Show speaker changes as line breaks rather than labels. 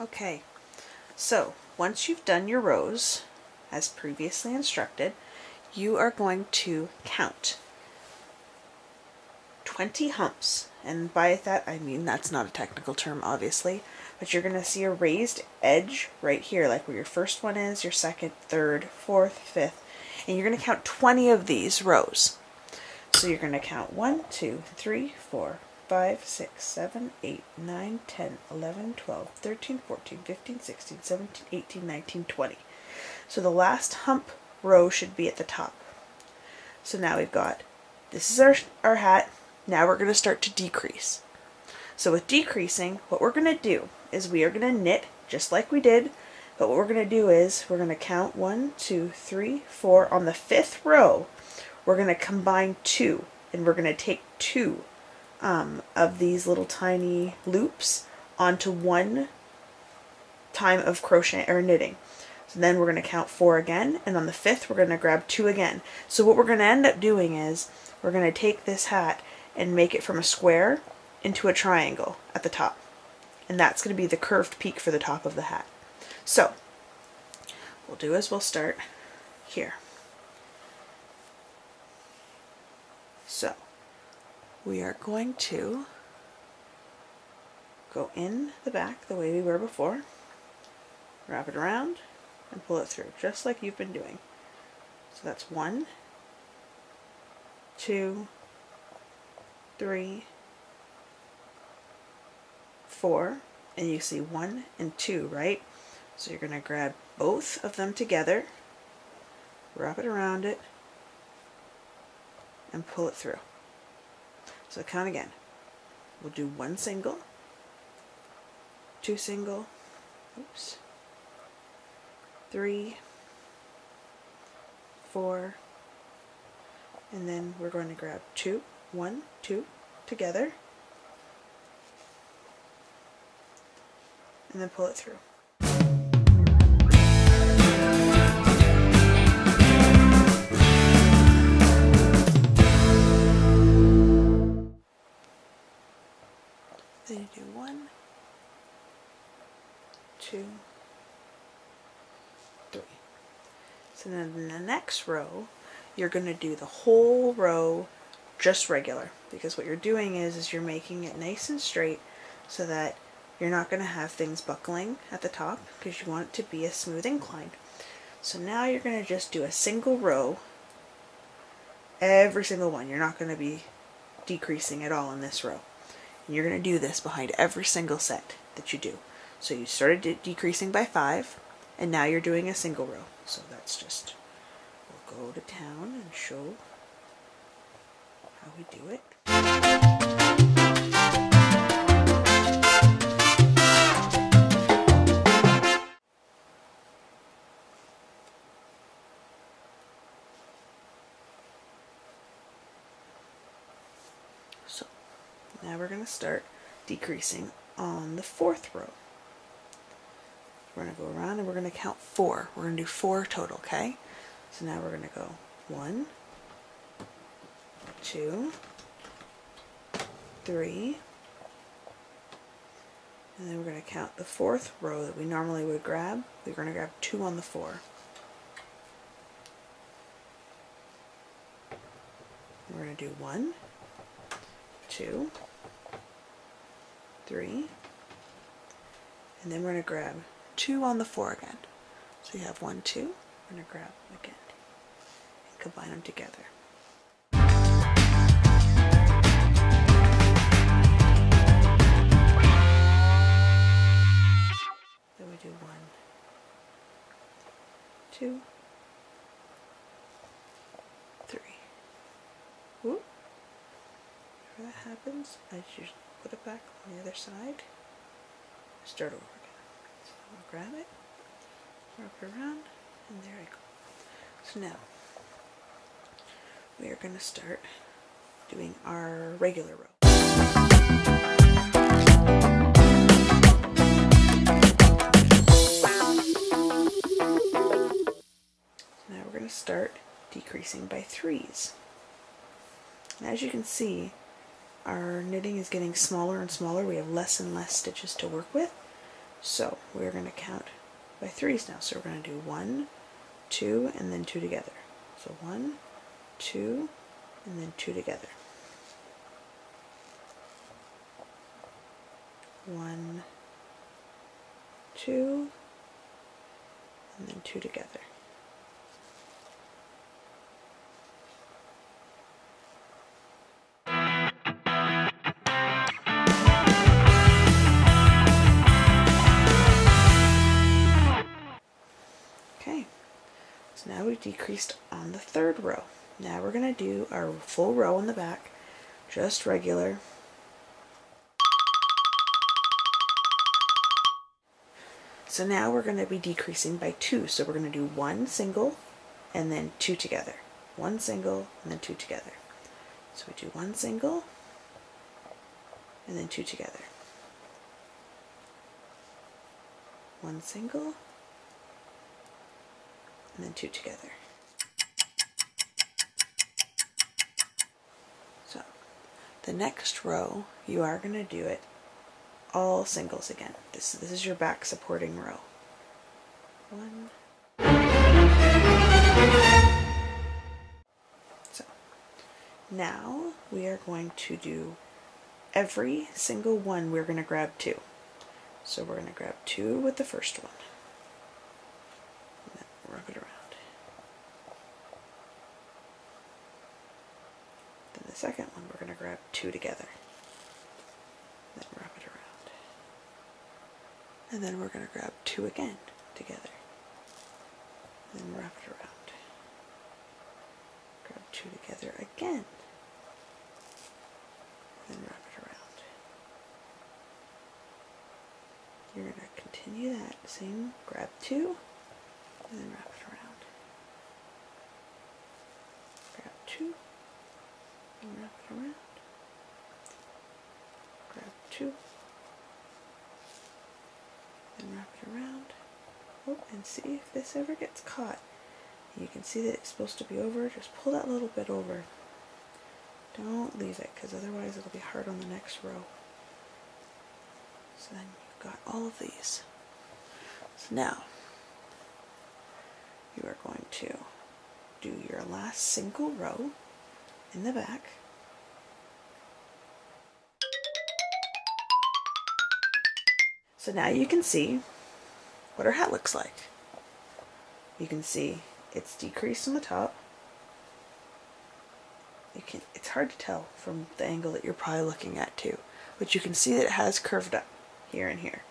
Okay, so once you've done your rows as previously instructed, you are going to count 20 humps, and by that I mean that's not a technical term obviously, but you're going to see a raised edge right here, like where your first one is, your second, third, fourth, fifth, and you're going to count 20 of these rows. So you're going to count 1, 2, 3, 4, 5, 6, 7, 8, 9, 10, 11, 12, 13, 14, 15, 16, 17, 18, 19, 20. So the last hump row should be at the top. So now we've got, this is our hat, now we're going to start to decrease. So with decreasing, what we're going to do is we are going to knit just like we did, but what we're going to do is we're going to count 1, 2, 3, 4. On the 5th row, we're going to combine 2, and we're going to take 2 of these little tiny loops onto one time of crochet or knitting. So then we're going to count 4 again, and on the 5th we're going to grab 2 again. So what we're going to end up doing is we're going to take this hat and make it from a square into a triangle at the top, and that's going to be the curved peak for the top of the hat. So what we'll do is we'll start here. So we are going to go in the back the way we were before, wrap it around, and pull it through, just like you've been doing. So that's 1, 2, 3, 4, and you see 1 and 2, right? So you're going to grab both of them together, wrap it around it, and pull it through. So count again. We'll do 1 single, 2 single, oops, 3, 4, and then we're going to grab 2, 1, 2 together, and then pull it through. Then you do 1, 2, 3. So then in the next row, you're going to do the whole row just regular, because what you're doing is you're making it nice and straight so that you're not going to have things buckling at the top, because you want it to be a smooth incline. So now you're going to just do a single row, every single one. You're not going to be decreasing at all in this row. And you're going to do this behind every single set that you do. So you started decreasing by 5, and now you're doing a single row. So that's just, we'll go to town and show how we do it. So now we're going to start decreasing on the 4th row. We're going to go around and we're going to count 4. We're going to do 4 total, okay? So now we're going to go 1, 2, 3, and then we're going to count the 4th row that we normally would grab. We're going to grab 2 on the 4. We're going to do 1, 2, 3, and then we're going to grab 2 on the 4 again. So you have 1, 2, we're going to grab them again and combine them together. Then we do 1, 2, 3. Whoop. Whenever that happens, I just put it back on the other side, start over again. So I'll grab it, wrap it around, and there I go. So now we are going to start doing our regular row. So now we're going to start decreasing by 3s. And as you can see, our knitting is getting smaller and smaller. We have less and less stitches to work with. So we're going to count by threes now. So we're going to do 1, 2, and then 2 together. So 1, 2, and then 2 together. 1, 2, and then 2 together. Okay, so now we've decreased on the third row. Now we're going to do our full row in the back, just regular. So now we're going to be decreasing by 2. So we're going to do 1 single and then 2 together. 1 single and then 2 together. So we do 1 single and then 2 together. 1 single and then 2 together. So the next row, you are going to do it all singles again. This is your back supporting row. 1. So now we are going to do every single one, we're going to grab 2. So we're going to grab 2 with the first one. And then rub it around. Then the second one, we're going to grab 2 together. Then wrap it around. And then we're going to grab 2 again together. And then wrap it around. Grab 2 together again. And then wrap it around. You're going to continue that same, grab 2, and then wrap it around. Grab 2, and wrap it around. Grab 2, and wrap it around. Oh, and see if this ever gets caught. You can see that it's supposed to be over. Just pull that little bit over. Don't leave it, because otherwise it'll be hard on the next row. So then you've got all of these. So now you are going to do your last single row in the back. So now you can see what our hat looks like. You can see it's decreased on the top. It's hard to tell from the angle that you're probably looking at too, but you can see that it has curved up here and here.